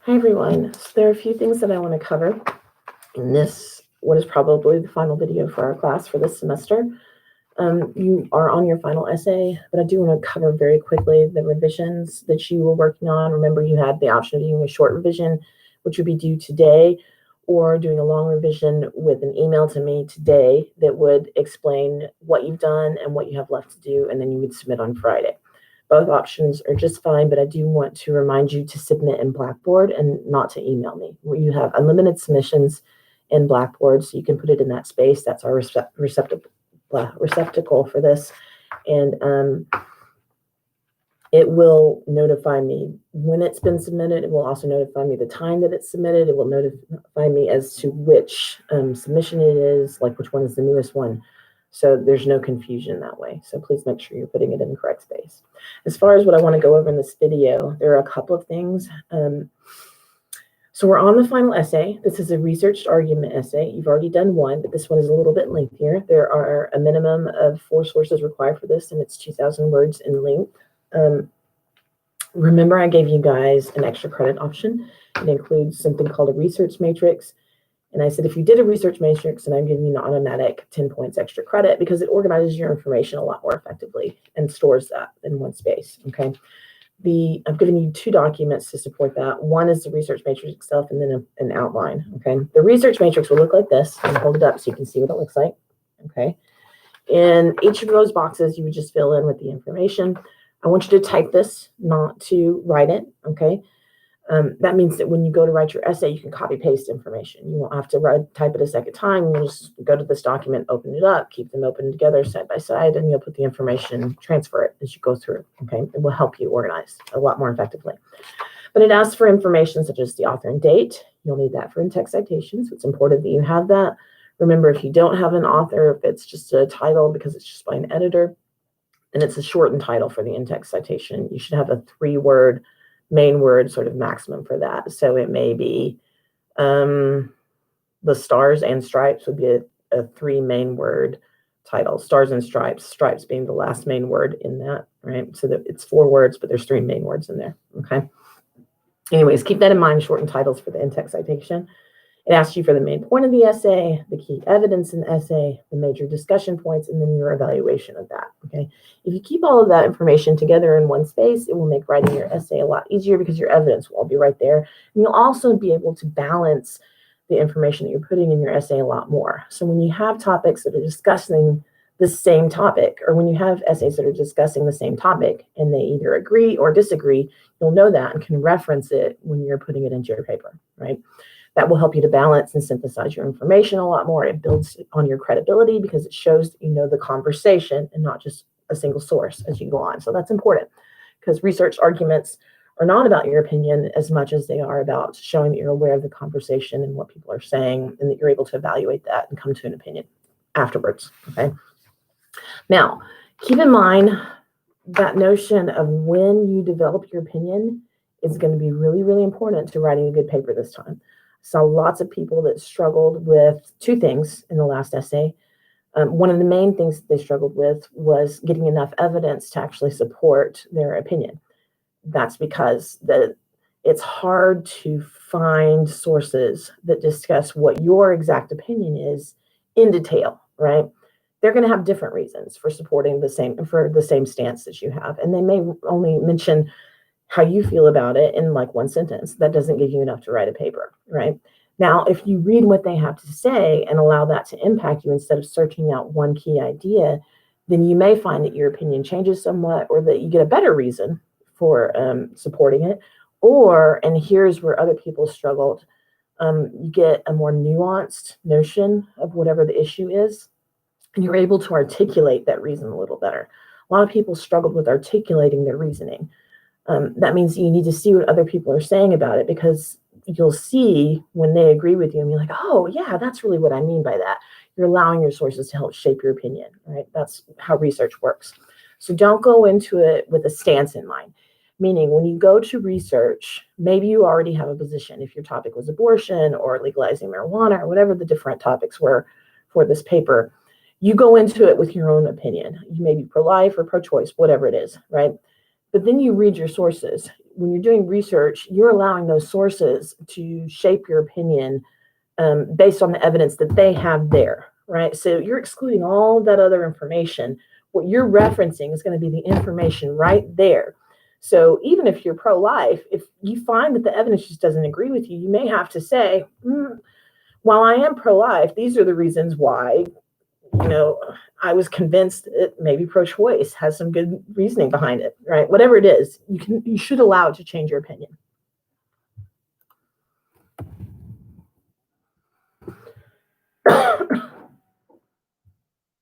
Hi, everyone. So there are a few things that I want to cover in this, what is probably the final video for our class for this semester. You are on your final essay, but I do want to cover very quickly the revisions that you were working on. Remember, you had the option of doing a short revision, which would be due today, or doing a long revision with an email to me today that would explain what you've done and what you have left to do, and then you would submit on Friday. Both options are just fine, but I do want to remind you to submit in Blackboard and not to email me. You have unlimited submissions in Blackboard, so you can put it in that space. That's our receptacle for this. And it will notify me when it's been submitted. It will also notify me the time that it's submitted. It will notify me as to which submission it is, like which one is the newest one. So there's no confusion that way. So please make sure you're putting it in the correct space. As far as what I want to go over in this video, there are a couple of things. So we're on the final essay. This is a researched argument essay. You've already done one, but this one is a little bit lengthier. There are a minimum of 4 sources required for this, and it's 2,000 words in length. Remember, I gave you guys an extra credit option. It includes something called a research matrix. And I said, if you did a research matrix, and I'm giving you an automatic 10 points extra credit because it organizes your information a lot more effectively and stores that in one space, okay? I've given you 2 documents to support that. One is the research matrix itself and then an outline, okay? The research matrix will look like this. I'm gonna hold it up so you can see what it looks like, okay? In each of those boxes, you would just fill in with the information. I want you to type this, not to write it, okay? That means that when you go to write your essay, you can copy paste information. You won't have to type it a second time. You'll just go to this document, open it up, keep them open together side by side, and you'll put the information, transfer it as you go through, okay? It will help you organize a lot more effectively. But it asks for information such as the author and date. You'll need that for in-text citations. It's important that you have that. Remember, if you don't have an author, if it's just a title because it's just by an editor, then it's a shortened title for the in-text citation. You should have a 3-word main word sort of maximum for that. So it may be the stars and stripes would be a 3 main word title. Stars and stripes, stripes being the last main word in that, right? So that it's 4 words, but there's 3 main words in there, okay? Anyways, keep that in mind, shortened titles for the in-text citation. It asks you for the main point of the essay, the key evidence in the essay, the major discussion points, and then your evaluation of that, okay? If you keep all of that information together in one space, it will make writing your essay a lot easier because your evidence will all be right there. And you'll also be able to balance the information that you're putting in your essay a lot more. So when you have topics that are discussing the same topic, or when you have essays that are discussing the same topic and they either agree or disagree, you'll know that and can reference it when you're putting it into your paper, right? That will help you to balance and synthesize your information a lot more. It builds on your credibility because it shows that you know the conversation and not just a single source as you go on. So that's important because research arguments are not about your opinion as much as they are about showing that you're aware of the conversation and what people are saying and that you're able to evaluate that and come to an opinion afterwards, okay? Now, keep in mind that notion of when you develop your opinion is going to be really, really important to writing a good paper this time. Saw lots of people that struggled with 2 things in the last essay. One of the main things that they struggled with was getting enough evidence to actually support their opinion. That's because it's hard to find sources that discuss what your exact opinion is in detail, right? They're going to have different reasons for supporting the same stance that you have, and they may only mention how you feel about it in like 1 sentence. That doesn't give you enough to write a paper, right? Now, if you read what they have to say and allow that to impact you instead of searching out one key idea, then you may find that your opinion changes somewhat or that you get a better reason for supporting it. Or, and here's where other people struggled, you get a more nuanced notion of whatever the issue is, and you're able to articulate that reason a little better. A lot of people struggled with articulating their reasoning. That means you need to see what other people are saying about it because you'll see when they agree with you and you're like, oh, yeah, that's really what I mean by that. You're allowing your sources to help shape your opinion, right? That's how research works. So don't go into it with a stance in mind. Meaning when you go to research, maybe you already have a position. If your topic was abortion or legalizing marijuana or whatever the different topics were for this paper, you go into it with your own opinion. You may be pro-life or pro-choice, whatever it is, right? But then you read your sources. when you're doing research, you're allowing those sources to shape your opinion based on the evidence that they have there, right? So you're excluding all that other information. What you're referencing is going to be the information right there. So even if you're pro-life, if you find that the evidence just doesn't agree with you, you may have to say, while I am pro-life, these are the reasons why, I was convinced that maybe pro-choice has some good reasoning behind it, right? Whatever it is, you should allow it to change your opinion.